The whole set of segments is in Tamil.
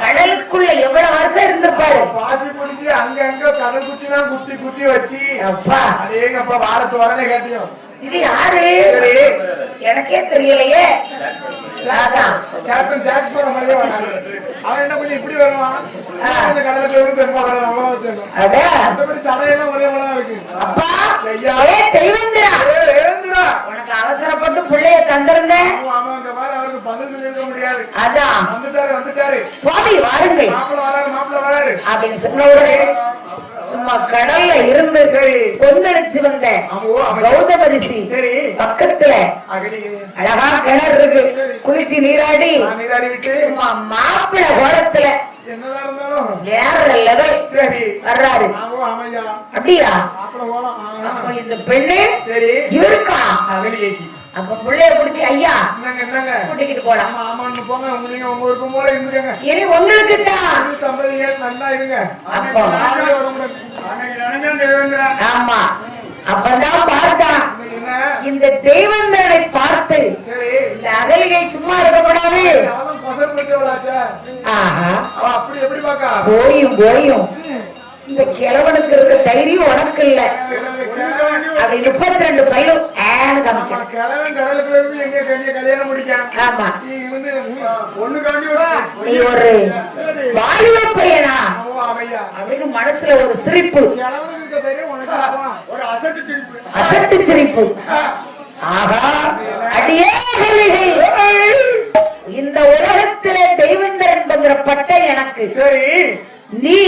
கடலுக்குள்ள எவ்வளவு வருஷம் இருந்திருப்பாரு. பாசி பிடிச்சி அங்க அங்க கடல் குச்சிலாம் குத்தி குத்தி வச்சு அப்பா அதேங்கப்பா வாரத்து வரனே கேட்டியும். இது யாரு எனக்கே தெரியலையே. கேப்டன் ஜாக்ஸ் போற மாதிரியே வராங்க. அவன் என்ன கொஞ்சம் இப்படி வருவான், கடலுக்கு சடையெல்லாம் ஒரே மாதிரி இருக்கு. அப்பா தெய்வந்திரா உனக்கு அவசரப்பட்டு பிள்ளைய தந்திருந்தேன். அவருக்கு பதில் இருக்க முடியாது. அதான் வந்துட்டாரு சுவாமி வாருங்கள் மாப்பிள்ள வராரு அப்படின்னு சொன்ன சும்மா கடல்ல இருந்து கொந்தளிச்சு வந்த கௌதம ரிஷி பக்கத்துல அழகா கிணறு இருக்கு. குளிச்சு நீராடி விட்டு சும்மா மாப்பிள கோலத்துல என்னதான் இருந்தாலும் வேற லெவல் வர்றாரு. அப்படியா? அப்ப இந்த பெண்ணு இவருக்கா அப்ப பிள்ளைய பிடிச்சி ஐயா கூட்டிக்கிட்டு போலாம். இனி உங்களுக்கு தான் நல்லா இருங்க. ஆமா அப்பதான் பார்த்தா இந்த தெய்வந்தனை பார்த்து இந்த அகலிகை சும்மா இருக்கக்கூடாது. போயும் போயும் இந்த கிழவனுக்கு இருக்க தைரியம் உனக்கு இல்ல. அப்படி 32 பையனும் கல்யாணம் முடிக்கான். ஆமா நீ ஒரு வாலிப பையனா அப்படின்னு மனசுல ஒரு சிரிப்பு, அசட்டு சிரிப்பு. ஆகா அடியே இந்த உலகத்திலே தெய்வந்தர் என்கிற பட்டை எனக்கு. சரி நீ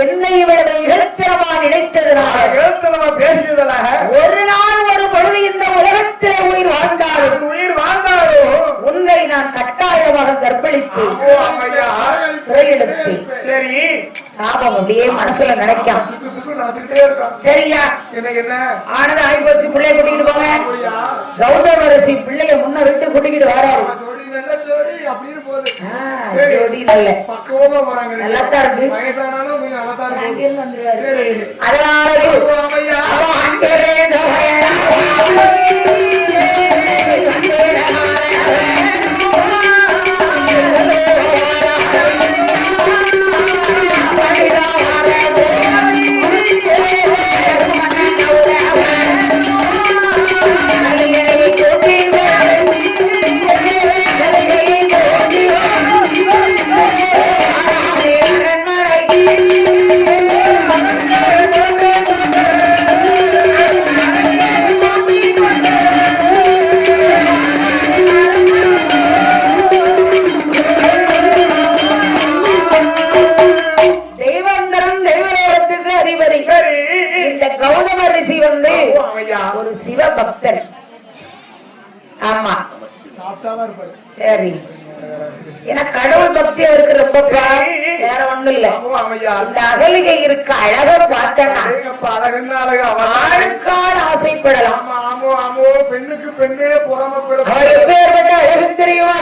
என்னை இவ்வளவு இகழ்த்தரமா நினைத்ததுனால பேசியதாக ஒரு நாள் ஒரு பொழுது இந்த உலகத்திலே உயிர் வாழ்ந்தாரோ உன்னை நான் கட்டாயமாக கற்பழித்து சிறையிடுப்பேன். சரி சாபம் அப்படியே மனசுல நினைக்காம சரியா ஆனது ஆயிப்போச்சு. பிள்ளைய கூட்டிக்கிட்டு போங்க. கௌதம ரிஷி பிள்ளைய முன்ன விட்டு கூட்டிக்கிட்டு வராரு. நல்லாத்தான் இருக்கு. அதனால ஒரு சிவ பக்தர். ஆமா சரி ஏன்னா கடவுள் பக்தி அவருக்கு ரொம்ப வேற ஒண்ணும் இல்ல. இந்த அகலிகை இருக்க அழக பார்த்தனா ஆளுக்கால் ஆசைப்படலாம். பெண்ணுக்கு பெண்ணே புறமப்படும். அவர் எப்பேற்பட்ட அழகு தெரியுமா?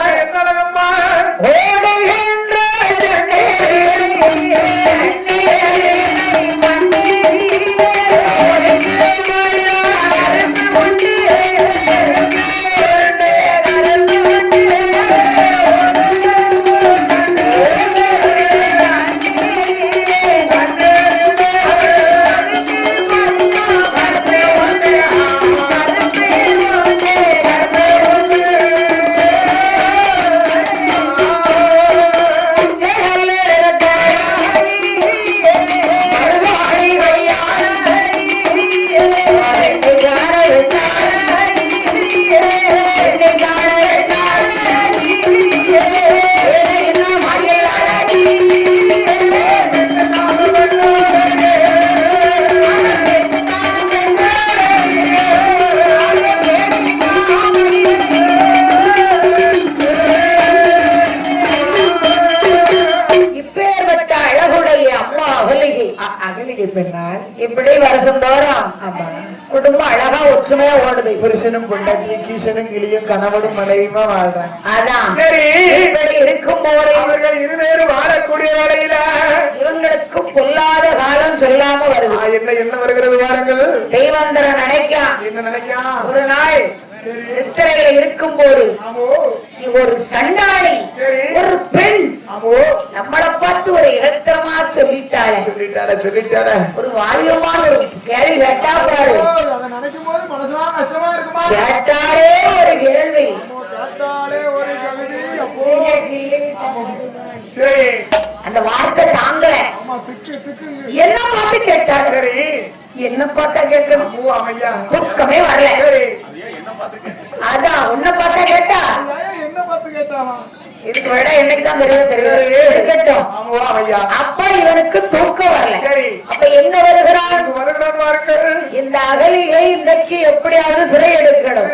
இப்படி வருஷம் தோறும் குடும்பம் அழகா ஒற்றுமையா ஓடுது. புருஷனும் பொண்டாட்டியும் கீசனும் கிளியும் கணவனும் மனைவியுமா வாழ்றாங்க. அதான் சரி இப்படி இருக்கும் போது அவர்கள் இருவேறு வாழக்கூடிய வேளையில இவங்களுக்கு பொல்லாத காலம் சொல்லாம வருது. என்ன வருகிறது வாருங்கள். தெய்வந்தரன் நினைக்கா ஒரு நாள் நித்திரையில இருக்கும் போது ஒரு சண்டாளி ஒரு பெண் சொல்லிட்டாள ஒரு வாயுமான ஒரு கேள்வி கேட்டா பாரு. அதை நினைக்கும் போது மனசுலாம் கஷ்டமா இருக்குமா? கேட்டாலே ஒரு கேள்வி. கேட்டாலே ஒரு கேள்வி. அப்போ சரி, அந்த வார்த்தை தாங்கல. என்ன பார்த்து கேட்டா? சரி, என்ன பார்த்தா கேட்கணும்? தூக்கமே வரல. அதான் உன்னை பார்த்தா கேட்டா. என்ன பார்த்து கேட்டாமா? இதுக்கு விட என்னைக்குதான் இருக்கட்டும். அப்ப இவனுக்கு தூக்கம் வரல. அப்ப என்ன வருகிறான்? இந்த அகலியை இன்றைக்கு எப்படியாவது சிறை எடுக்கணும்.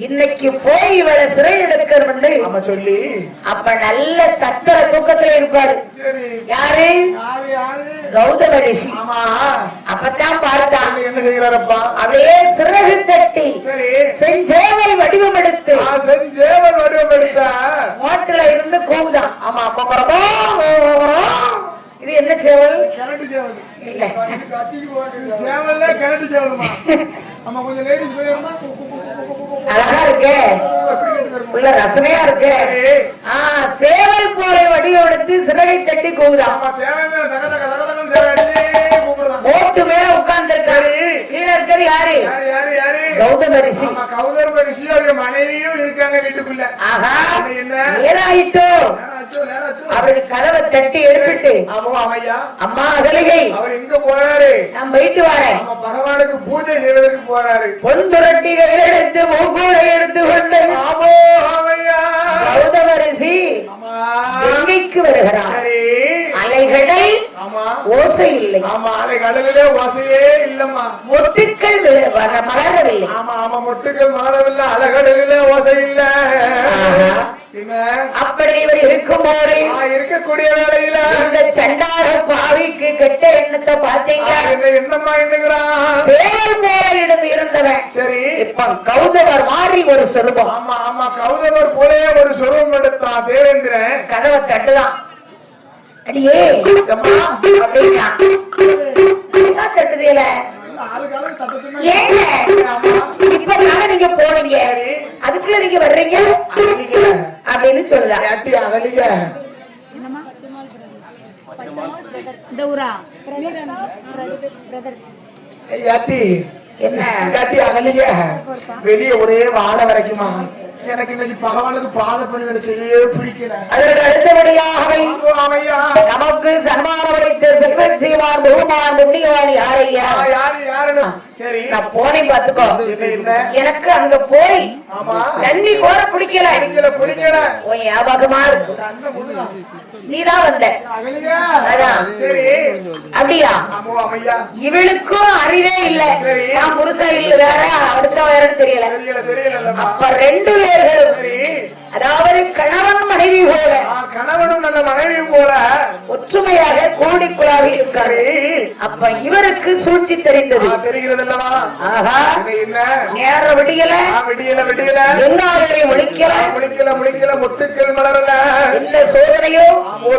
இன்னைக்கு போய் இவளை சிறை எடுக்கணும் சொல்லி அப்ப நல்ல சத்திர தூக்கத்துல இருப்பாரு. யாரு? கௌதம ரிஷி. அப்பதான் பார்த்தான் என்ன செய்யறாரப்பா. அப்படியே சிறகு தட்டி செஞ்சேவல் வடிவம் எடுத்து மோட்டுல இருந்து கூவுதான். ஆமா, இது என்ன சேவல்? இல்ல, சேவல்ல கிரட்டு சேவலுமா? ஆமா, கொஞ்சம் லேடிஸ் அழகா இருக்கு, உள்ள ரசனையா இருக்கு. சேவல் போரை வடிவம் எடுத்து சிறகை தட்டி கூவுதான். ஓட்டு மேல உட்கார்ந்து இருக்காரு. கீழே இருக்கிறது யாரு? கௌதம ரிஷி. கௌதம ரிஷி அவருடைய மனைவியும் இருக்காங்க வீட்டுக்குள்ள. ஆஹா, நேராயிட்டோ. அவரு கதவை தட்டி எழுப்பிட்டு அம்மா அகலிகை அவர் எங்க போறாரு? நான் போயிட்டு வரேன். பகவானுக்கு பூஜை செய்வதற்கு போறாரு. பொன்துரட்டிகள் எடுத்து மூக்கூடை எடுத்து கொண்டு கௌதம ரிஷி கங்கைக்கு வருகிறார். அலைகடல் ஓசை இல்லை. ஆமா, அலைகடலிலே ஓசையே இல்லம்மா. மொட்டுக்கள் மலரவில்லை. ஆமா ஆமா, மொட்டுக்கள் மலரவில்லை. அலைகடலிலே ஓசை இல்ல. அப்படி இவர் இருக்கும்போது இருக்கக்கூடிய வேலையில இந்த சண்டார பாவிக்கு கெட்ட எண்ணத்தை பாத்தீங்களா? என்னம்மா எண்ணுகிறான்? சேவல் போல இடம் இருந்தவன். சரி, இப்ப கௌதமர் மாறி ஒரு சொரூபம். ஆமா ஆமா, கௌதமர் போலே ஒரு சொரூபம் எடுத்தான் தேவேந்திரன். கதவை தட்டுதான். அடியே தட்டுதியல இப்ப நீங்க போனீங்க, அதுக்குள்ள நீங்க வர்றீங்க அப்படின்னு சொல்லுங்க. வெளியே ஒரே வாழை வரைக்குமா? எனக்கு இன்னைக்கு பகவானுக்கு பாத பணிகளை செய்ய பிடிக்கல. அதற்கு அடுத்தபடியாக நமக்கு சன்மானம் அளித்த செல்வன் செய்வார் பெருமான் புண்ணியவான் யாரையா? யாரு? சரி, நான் போனேன் பாத்துக்கோ. எனக்கு அங்க போய் தண்ணி கூட பிடிக்கல. உன் ஞாபகமா இருக்கு. நீதான் வந்த. அப்படியா? இவளுக்கும் அறிவே இல்ல. நான் புருஷன் இல்ல, வேற அடுத்த வேறன்னு தெரியல. அப்ப ரெண்டு பேர்களும், அதாவது கணவன் மனைவி போல, கணவனும் நல்ல மனைவி போல ஒற்றுமையாக கூடி குழாவி இருக்காரு. அப்ப இவருக்கு சூழ்ச்சி தெரிந்தது. தெரிகிறது அல்லவா? ஆஹா, நேர விடியல எல்லாரையும் முடிக்கல முட்டுக்கள் மலரல. இந்த சோதனையோ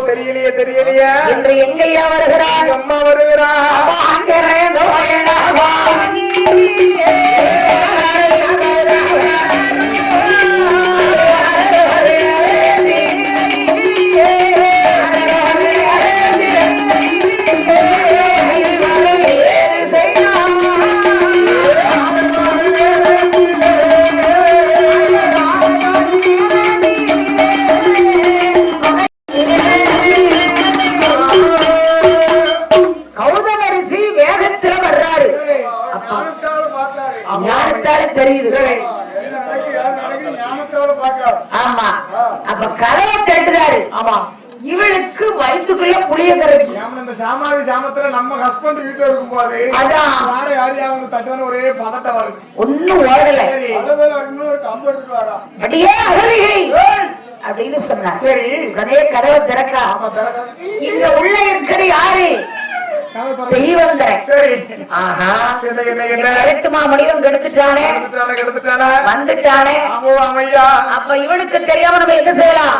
தெரியலையே என்று எங்கய்யா வருகிறார்? அம்மா வருகிறார். தெரியுது. ஆமா. அப்ப கதவை தட்டுறாரு. ஆமா. இவளுக்கு வயிற்றுக்குள்ள புளிய கரைக்கு. இந்த சாமாதி சாமத்துல நம்ம ஹஸ்பண்ட் வீட்டுல இருக்கும் போது அதான் யாரு யாரையாவது தட்டான ஒரே பதட்டம் வருது. ஒண்ணும் ஓடல. அப்படியே அகலிகை அப்படின்னு சொன்னார். சரி. உடனே கதவை திறக்கா. இங்க உள்ள இருக்கிற யாரு? தெய்வம் தர. சரி. ஆஹா, என்ன எட்டுமா மனிதம் கெடுத்துட்டானே, வந்துட்டானே. அப்ப இவனுக்கு தெரியாம நம்ம என்ன செய்யலாம்?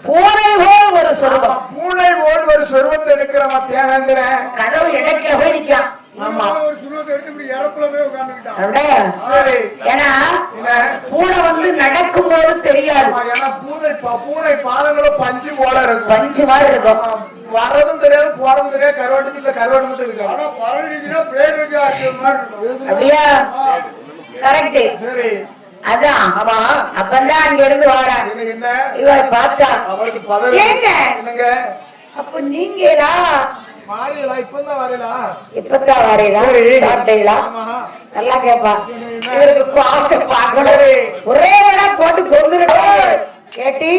பூனை போல் ஒரு சொருபம், பூனை போல் ஒரு சொருபத்தை எடுக்கிற தேவேந்திர கதவு இடக்கில போய் நிக்கான். ஆமா. ஏன்னா பூனை வந்து நடக்கும் போது தெரியாது. பூனை பாதங்களும் பஞ்சு போல இருக்கும், பஞ்சு மாதிரி இருக்கும். வர்றதும் தெரியாது, போறதும் தெரியாது. கருவாட்டு கருவாடு மட்டும் இருக்கு. அப்படியா? கரெக்ட். சரி. அதான். ஆமா. அப்பதான் அங்க இருந்து வாரா. என்ன இவ பார்த்தா அவளுக்கு பதவி. ஏங்க என்னங்க அப்ப நீங்களா மாறியலா? இப்பதான் வரலா? இப்பதான் வரீங்களா? சாப்பிட்டீங்களா? நல்லா கேப்பா. இவருக்கு பார்த்து பார்க்கணும். ஒரே இடம் போட்டு கொண்டுருக்கோம். கேட்டி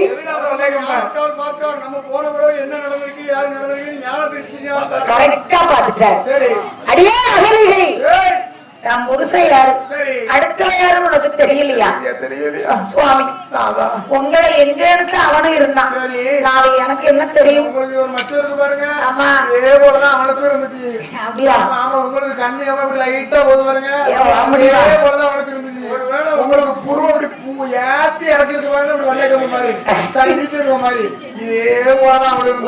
கரெக்டா பாத்துட்டாரு. அடியே அகலிகை, நம் புருஷன் யாரு, அடுத்த யாரும் உனக்கு தெரியலையா? சுவாமி, உங்களை எங்க எடுத்து அவனும் இருந்தான். நான் எனக்கு என்ன தெரியும்? ஆமா. இதே போலதான் அவனுக்கும் இருந்துச்சு. அப்படியா? உங்களுக்கு கண்ணு எப்படி லைட்டா போது பாருங்க. இதே போலதான் அவனுக்கு இருந்துச்சு. உங்களுக்கு புருவம் அப்படி ஏத்தி இறக்கி இருக்க மாதிரி, அப்படி வெள்ளைக்கிழமை மாதிரி சரி நீச்சிருக்க மாதிரி. இதே போலதான் அவனுக்கு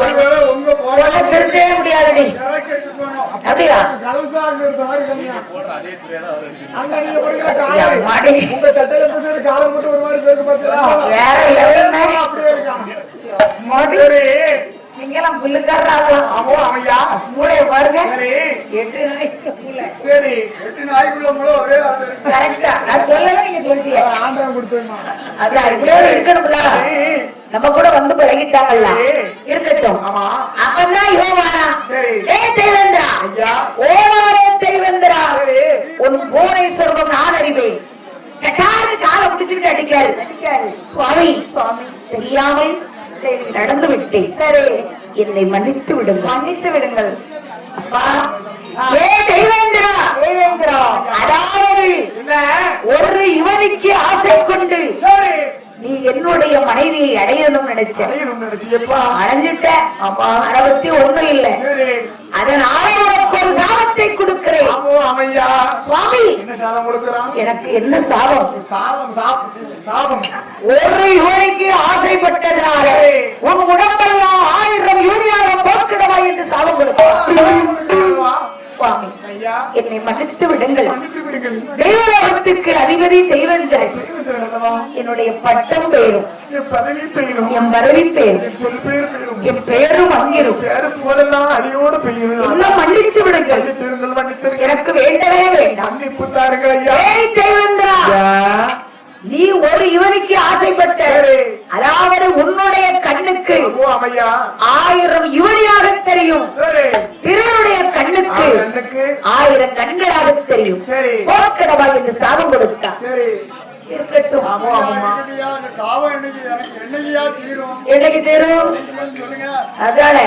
உங்க திருத்தவே முடியாது. நீ அப்படியா? கலசாக இருந்த மாதிரி கம்மியா அங்க நீங்க படிக்கிற காலம் உங்க சட்டையில இருந்து சைடு காலம் மட்டும் ஒரு மாதிரி பேருக்கு பார்த்தீங்களா? வேற லெவல் அப்படியே இருக்காங்க. நீங்கெல்லாம் புல்லுக்காரலாம். ஆமா. அமையா மூளைய பாருங்க. சரி. 8 நாளைக்குள்ள. சரி. 8 நாளைக்குள்ள மூளை ஒரே கரெக்டா. நான் சொல்லல, நீங்க சொல்றீங்க. ஆண்டவன் கொடுத்தேமா. அதான் இப்படியே இருக்கணும்ல. நம்ம கூட வந்து பழகிட்டாங்கல்ல, இருக்கட்டும். ஆமா. அப்பதான் இவன் வாரா. சரி. தெய்வேந்திரா, ஐயா. ஓவாரே தெய்வேந்திரா, உன் பூனை சொர்க்கம் நான் அறிவேன். சட்டாரு காலை பிடிச்சுக்கிட்டு அடிக்காரு. சுவாமி, சுவாமி, தெரியாமல் நடந்து விட்டேன். சரி, என்னை மன்னித்து விடுங்கள். மன்னித்து விடுங்கள். அப்பா, ஏ தெய்வேந்திரா, தெய்வேந்திரா, அதாவது ஒரு இவனுக்கு ஆசை கொண்டு நீ என்னுடைய மனைவியை அடையணும் நினைச்ச. அடைஞ்சிட்ட. அதை பத்தி ஒண்ணும் இல்லை. அதனால உனக்கு ஒரு சாபத்தை கொடுக்கிறேன். சுவாமி, எனக்கு என்ன சாபம்? ஒரு யூனிக்கு ஆசைப்பட்டதுனால உன் உடம்பெல்லாம் 1000 யூனியாக போக்கிடவா என்று சாபம் கொடுப்பான். சுவாமி, என்னை மன்னித்து விடுங்கள். தெய்வலோகத்துக்கு அதிபதி தெய்வந்திரன். என்னுடைய பட்டம் பெயரும், என் பதவி பெயரும், என் பெயரும் அங்கிரும். இன்னும் மன்னிச்சு விடுங்கள். எனக்கு வேண்டவே வேண்டாம். தெய்வந்திரா, நீ ஒரு இவனுக்கு ஆசைப்பட்ட, அதாவது உன்னுடைய கண்ணுக்கு 1000 யுவனியாக தெரியும், பிறருடைய கண்ணுக்கு 1000 கண்களாக தெரியும். போர்க்கடவா என்று சாபம் கொடுத்தான். இருக்கட்டும். என்னைக்கு தீரும்? அதான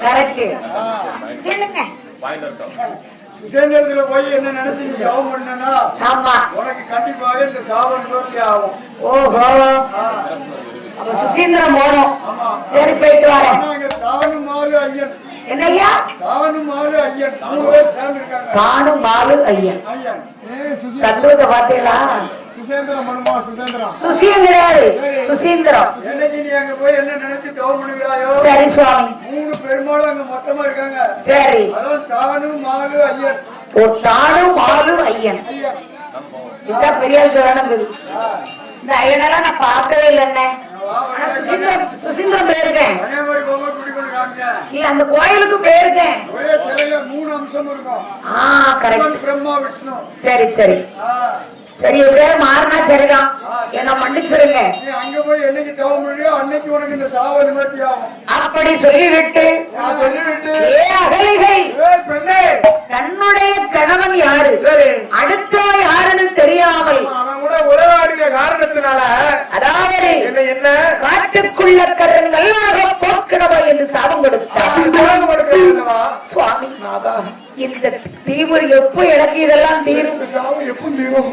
கரெக்ட். சொல்லுங்க. சுசேந்திரத்துல போய் என்ன நினைச்சு ஜபம் பண்ணா, ஆமா, உனக்கு கண்டிப்பாக இந்த சாபம் நிவர்த்தி ஆகும். ஓஹோ, அப்ப சுசீந்திரம் போனோம். சரி, போயிட்டு வரேன். தானும் மாலு ஐயன். என்னையா? தானும் மாலு ஐயன் 3 பேர் சேர்ந்து இருக்காங்க. தானும் மாலு ஐயன். தத்துவத்தை பார்த்தீங்களா? சுசேந்திரம் மனுமா? சுசேந்திரம் சுசீந்திரம் கிடையாது, சுசீந்திரம். இன்னைக்கு நீ அங்க போய் என்ன நினைச்சு ஜபம் பண்ணுகிறாயோ? சரி சுவாமி. 3 பெருமாளும் அங்க மொத்தமா இருக்காங்க. சரி. அதான் தானும் மாலு ஐயன். ஓ, தானும் மாலு ஐயன். இதுதான் பெரியார் சொல்லணும். இந்த ஐயனெல்லாம் நான் பார்க்கவே இல்லைன்னு. சுசீந்திரம் போயிருக்கேன். இல்ல, அந்த கோயிலுக்கு போயிருக்கேன். 3 அம்சம் இருக்கும். பிரம்மா, விஷ்ணு. சரி சரி சரி, எப்படியா மாறினா சரிதான். என்ன மன்னிச்சிருங்க. அங்க போய் என்னைக்கு தவம் முடியோ அன்னைக்கு உனக்கு இந்த சாப நிவர்த்தி ஆகும். அப்படி சொல்லிவிட்டு, ஏ அகலிகை, தன்னுடைய கணவன் கணவன் யாரு, அடுத்தவன் யாருன்னு தெரியாமல் அவன் கூட உறவாடிய காரணத்தினால அதாவது என்ன காட்டுக்குள்ள கருங்கல்லாக போக்கிடவா என்று சாபம் கொடுத்தார். சுவாமி இந்த தீவுரி எப்போ எனக்கு இதெல்லாம் தீரும்? எப்போ தீரும்?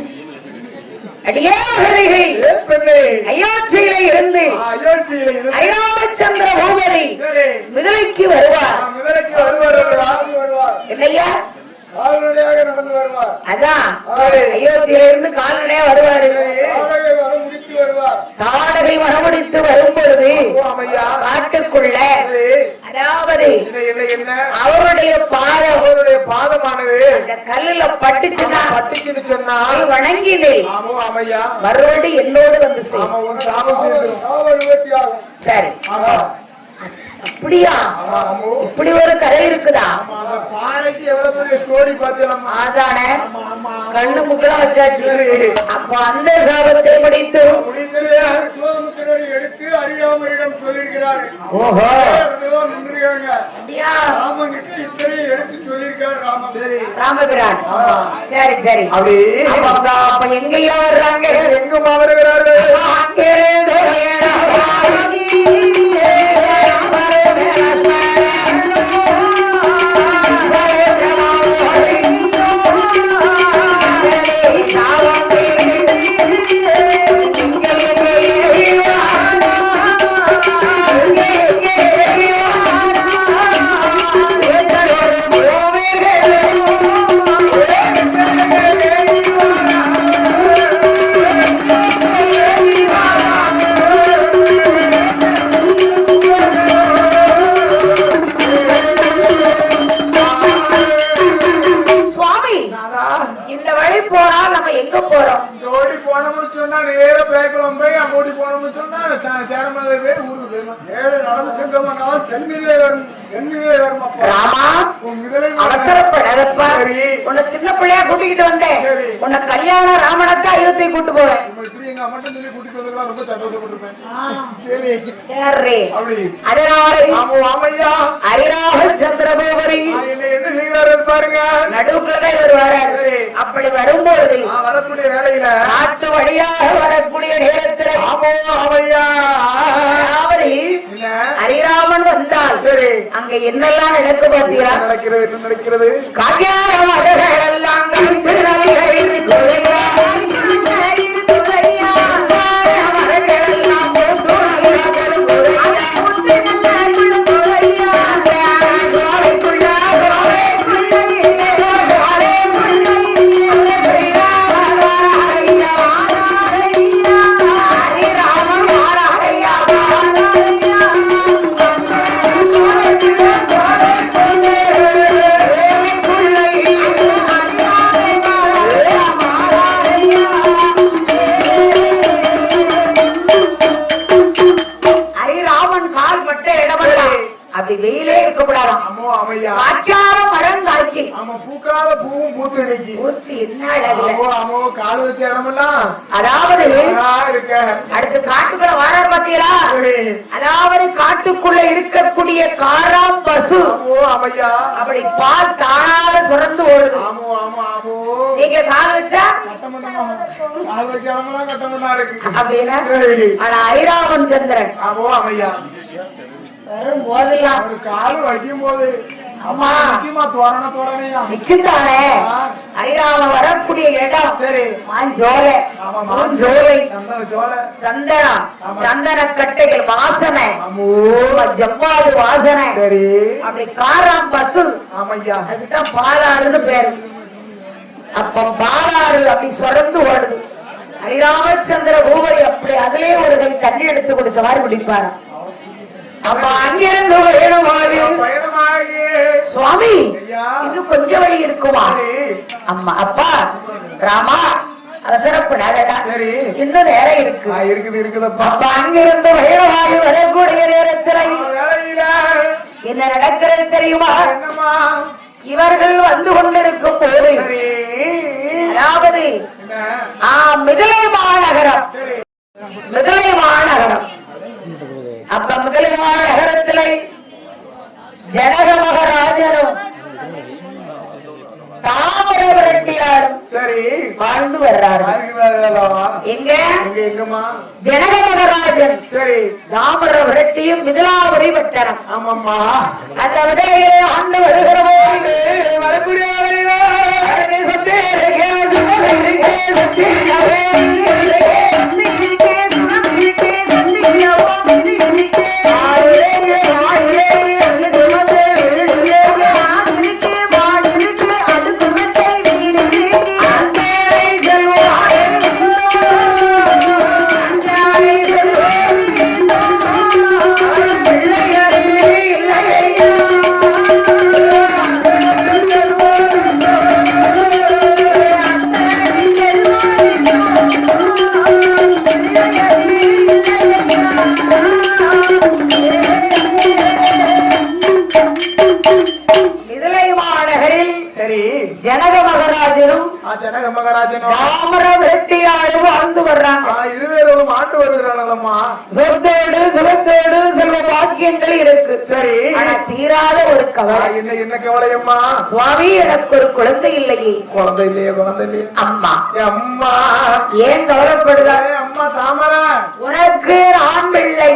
அயோத்தியிலே இருந்து ஐராமச்சந்திர பூபதி மிதிலைக்கு வருவார். என்னையா நடந்து வருவார். அதான் அயோத்தியில இருந்து கால்நடையா வருவாரு. தாடகை வரமுடித்து வரும்பொழுது காட்டுக்குள்ள அதாவது அவருடைய பாதமானது அந்த கல்லுல பட்டுச்சுன்னு சொன்னா வணங்கினேன். மறுபடி என்னோடு வந்து சரி. அப்படியா? இப்படி ஒரு கதை இருக்குதா? அதானே கண்ணு முக்கெல்லாம் வச்சாச்சு. அப்ப அந்த சாபத்தை முடித்து எடுத்து அறியாமரிடம் சொல்லியிருக்கிறார். ஓஹோ எடுத்து சொல்லியிருக்காரு ராமபிரான். சரி சரி. அப்ப எங்கெல்லாம் வர்றாங்க? எங்கம்மா வருகிறார்கள்? அவசரப்படாதப்பா. உன்னை சின்ன பிள்ளையா கூட்டிக்கிட்டு வந்தேன். உன்னை கல்யாண ராமனத்தை அயோத்தி கூட்டு போவேன். நடுவுக்குள்ளதான் வருவாரு. அப்படி வரும்போது வரக்கூடிய வேலையில நாட்டு வழியாக வரக்கூடிய நேரத்தில் ஹரிராமன் வந்தால் சரி அங்க என்னெல்லாம் நடக்கு பார்த்தீங்களா? நடக்கிறது காரியாரம் எல்லாம் வெயிலே இருக்கக்கூடாதாம். மரம் காய்க்கு பூக்காத பூவும் பூத்து பூச்சி என்ன காடு வச்ச இடமெல்லாம் அதாவது அடுத்து காட்டுக்குள்ள வார பாத்தீங்களா? அதாவது காட்டுக்குள்ள இருக்கக்கூடிய காராம் பசு அப்படி பால் தானாக சுரந்து ஓடுது. நீங்க கால் வச்சா அப்படின்னா ஆனா ஐராவன் சந்திரன் வரும் போதெல்லாம் ஒரு காலு வைக்கும் போது ஐராவன் வரக்கூடிய இடம் சரி மாஞ்சோலை சந்தனம் சந்தன கட்டைகள் வாசனை ஜவ்வாது வாசனை சரி அப்படி காராம் பசு அதுதான் பாலாறுன்னு பேரு. அப்ப பாலாறு அப்படி சுரந்து ஓடுது. ஹரிராமச்சந்திர பூபதி அப்படி அதுலயே ஒரு கை தண்ணி எடுத்து குடிச்ச மாதிரி குடிப்பாரு. அப்ப அங்கிருந்து சுவாமி இன்னும் கொஞ்சம் வழி இருக்குமா? அம்மா அப்பா ராமா அவசரப்படாதடா, இன்னும் நேரம் இருக்குது. அப்ப அங்கிருந்து வைரவாயு வரக்கூடிய நேரத்தில் என்ன நடக்கிறது தெரியுமா? இவர்கள் வந்து கொண்டிருக்கும் போது அதாவது மிதிலை மாநகரம் அப்ப மிதிலை மாநகரத்தில் ஜனக மகாராஜனும் தாமர சரி வாழ்ந்து வர்றார்கள். எங்க எங்கம்மா? ஜனக மகராஜன் சரி தாமர விரட்டியும் மிதிலாபுரி வட்டரம். ஆமாம்மா. அந்த விதையை ஆண்டு வருகிற போது வரக்கூடிய ஜனக மகராஜனும் ஜனக மகராஜனும் தாமர விரட்டியாரும் வாழ்ந்து வர்றாங்க. இருவேரும் ஆண்டு வருகிறாங்களம்மா. சொத்தோடு சுகத்தோடு செல்வ பாக்கியங்கள் இருக்கு. சரி ஆனா தீராத ஒரு கவலை. என்ன கவலையம்மா? சுவாமி எனக்கு ஒரு குழந்தை இல்லையே. குழந்தை இல்லையே? குழந்தை இல்லையே அம்மா. அம்மா ஏன் கவலைப்படுற? அம்மா தாமர உனக்கு நான் பிள்ளை,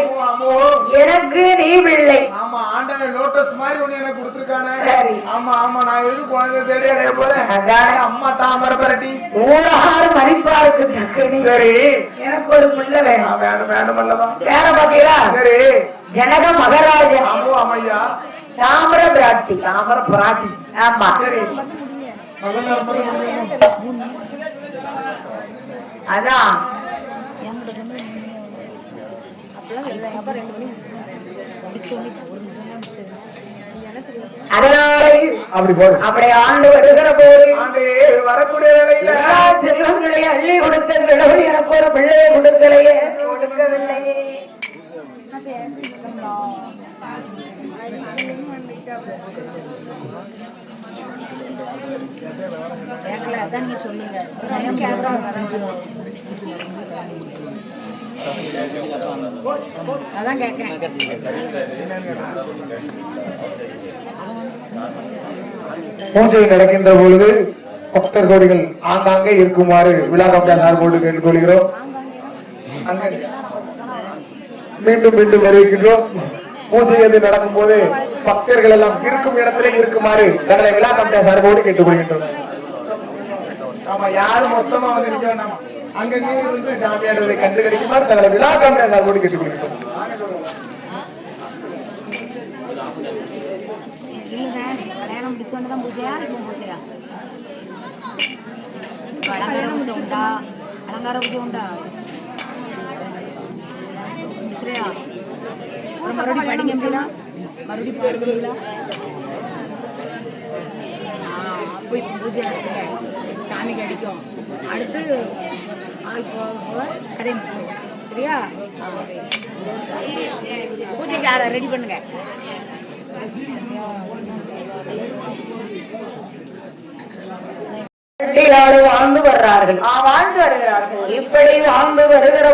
எனக்கு நீ பிள்ளை. ஆமா ஆண்டவன் லோட்டஸ் மாதிரி ஒண்ணு எனக்கு கொடுத்திருக்கானே. சரி ஆமா ஆமா நான் எது குழந்தை தேடி அடைய போறேன். அம்மா தாமரை பரட்டி ஊராறு மதிப்பாருக்கு தக்கடி. சரி எனக்கு ஒரு பிள்ளை வேணும். வேணும் வேணும் அல்லவா? வேற பாத்தீங்களா? சரி ஜனக மகராஜன் அம்மையா தாமர பிராட்டி. தாமர பிராட்டி. ஆமா சரி அதான் அதனால அப்படி ஆண்டு வருகிற போது வரக்கூடிய எல்லா செல்வங்களை அள்ளி கொடுத்த கடவுள் எனக்கு ஒரு பிள்ளையை கொடுக்கலையே, கொடுக்கவில்லையே. அதான் கேட்கிறேன். பூஜை நடக்கின்ற பொழுது பக்தர் கோடிகள் ஆங்காங்கே இருக்குமாறு விழா கமிட்டி சார்போடு கேட்டுக்கொள்கிறோம். மீண்டும் மீண்டும் வருகின்றோம். பூஜை எது நடக்கும் போது பக்தர்கள் எல்லாம் இருக்கும் இடத்திலே இருக்குமாறு தங்களை விழா கமிட்டி சார்போடு கேட்டுக்கொள்கின்றோம். ஆமா யாரும் மொத்தமா வந்து நிக்க வேண்டாம். அங்கங்கே இருந்து சாமியாடுவதை கண்டு கிடைக்குமாறு தங்களை விழா கமிட்டி சார்போடு கேட்டுக்கொள்கின்றோம். கல்யாணம் முடிச்சோண்டுதான் பூஜையா? இப்போ பூஜையா? அலங்கார பூஜை உண்டா? அலங்கார பூஜை உண்டா? சரியா? மறுபடியும் படிக்க முடியல, மறுபடியும் பாட முடியல. அப்போ இப்போ பூஜை நடத்துங்க, சாமிக்கு அடிக்கும். அடுத்து ஆள் போக கதை முடிச்சோம். சரியா? பூஜைக்கு ரெடி பண்ணுங்க. வாழ்ந்து வர்றார்கள். வாழ்ந்து வருகிறார்கள். இப்படி வாழ்ந்து வருகிற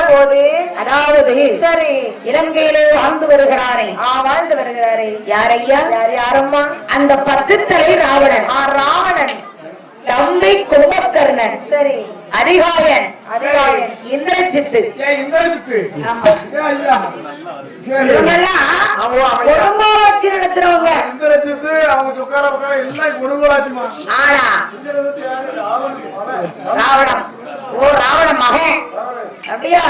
போது அதாவது சரி இலங்கையிலே வாழ்ந்து வருகிறாரே. வாழ்ந்து வருகிறாரே யார் ஐயா? யாரம்மா? அந்த 10 தலை ராவணன். ராவணன் தம்பி கும்பகர்ணன். சரி அதிகாயன். இந்திரஜித்து. கொடுங்கோலாட்சி நடத்துறவங்க. இந்திரஜித்து அவங்க சுக்கார பக்கார எல்லாம் கொடுங்கோலாட்சிமா. ஆனா ராவணன் ராவண மகன் அப்படியா?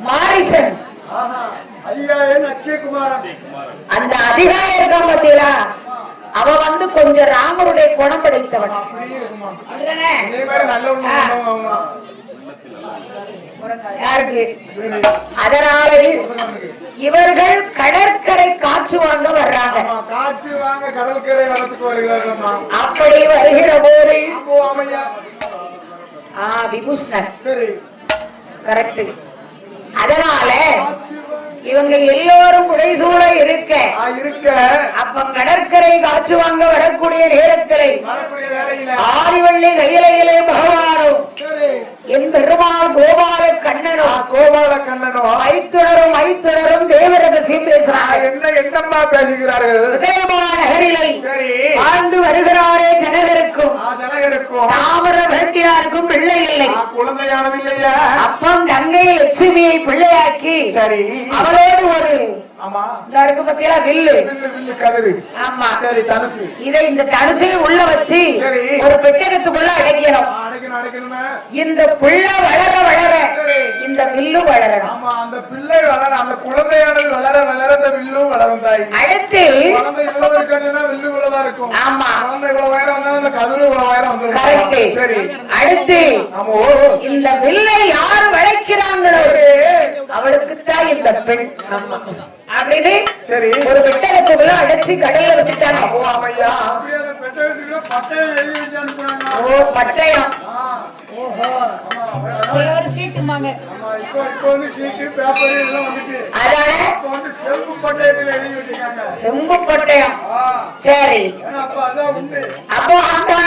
மாரிசன் அந்த அதிகாயம் இருக்கான் பாத்தீங்களா? அவ வந்து கொஞ்சம் ராமருடைய குணம் படைத்தவன். யாருக்கு? அதனால இவர்கள் கடற்கரை காற்று வாங்க வர்றாங்க. காற்று வாங்க கடற்கரை வரத்துக்கு வருகிறார்கள். அப்படி வருகிற போது விபூஷணன் கரெக்ட். அதனால இவங்க எல்லோரும் புடைசூழ இருக்க இருக்க அப்ப கடற்கரை காற்று வாங்க வரக்கூடிய நேரத்திலே வரக்கூடிய வேலையில ஆதிவள்ளி கையிலையிலே பகவானும் என் பெருமாள் கோபால கண்ணனும் மைத்துணரும் தேவ ரகசியம் பேசுறாங்க. என்னம்மா பேசுகிறார்கள்? நகரிலை வாழ்ந்து வருகிறாரே ஜனகருக்கும் தாமர பரட்டியாருக்கும் பிள்ளை இல்லை, குழந்தையானது இல்லையா? அப்பம் தங்கை லட்சுமியை பிள்ளையாக்கி சரி அவரோடு ஒரு ஆமா இருக்கு பத்தியா வில்லு கதிரு. ஆமா சரி தனுசு. இதை இந்த தனுசையும் உள்ள வச்சு ஒரு பெட்டகத்துக்குள்ள அடைக்கணும். இந்த பிள்ளை வளர வளர இந்த வில்லு வளரணும். ஆமா அந்த பிள்ளை வளர அந்த குழந்தையானது வளர வளர இந்த வில்லும் வளரும் தாய். அடுத்து குழந்தை இவ்வளவு இருக்குன்னா வில்லு இவ்வளவுதான் இருக்கும். ஆமா குழந்தை இவ்வளவு உயரம் வந்தாலும் அந்த கதிரு இவ்வளவு உயரம் வந்துடும். கரெக்ட். சரி அடுத்து இந்த வில்லை யாரு வளைக்கிறாங்களோ அவளுக்குத்தான் இந்த பெண் அப்படின்னு சரி ஒரு பெட்டகத்துக்குள்ள அடைச்சு கடல்ல விட்டுட்டாங்க. ஓ பட்டயம். ஓஹோ ஒரு சீட்டுமாங்க. செம்பு பட்டயம். சரி அப்போ அந்த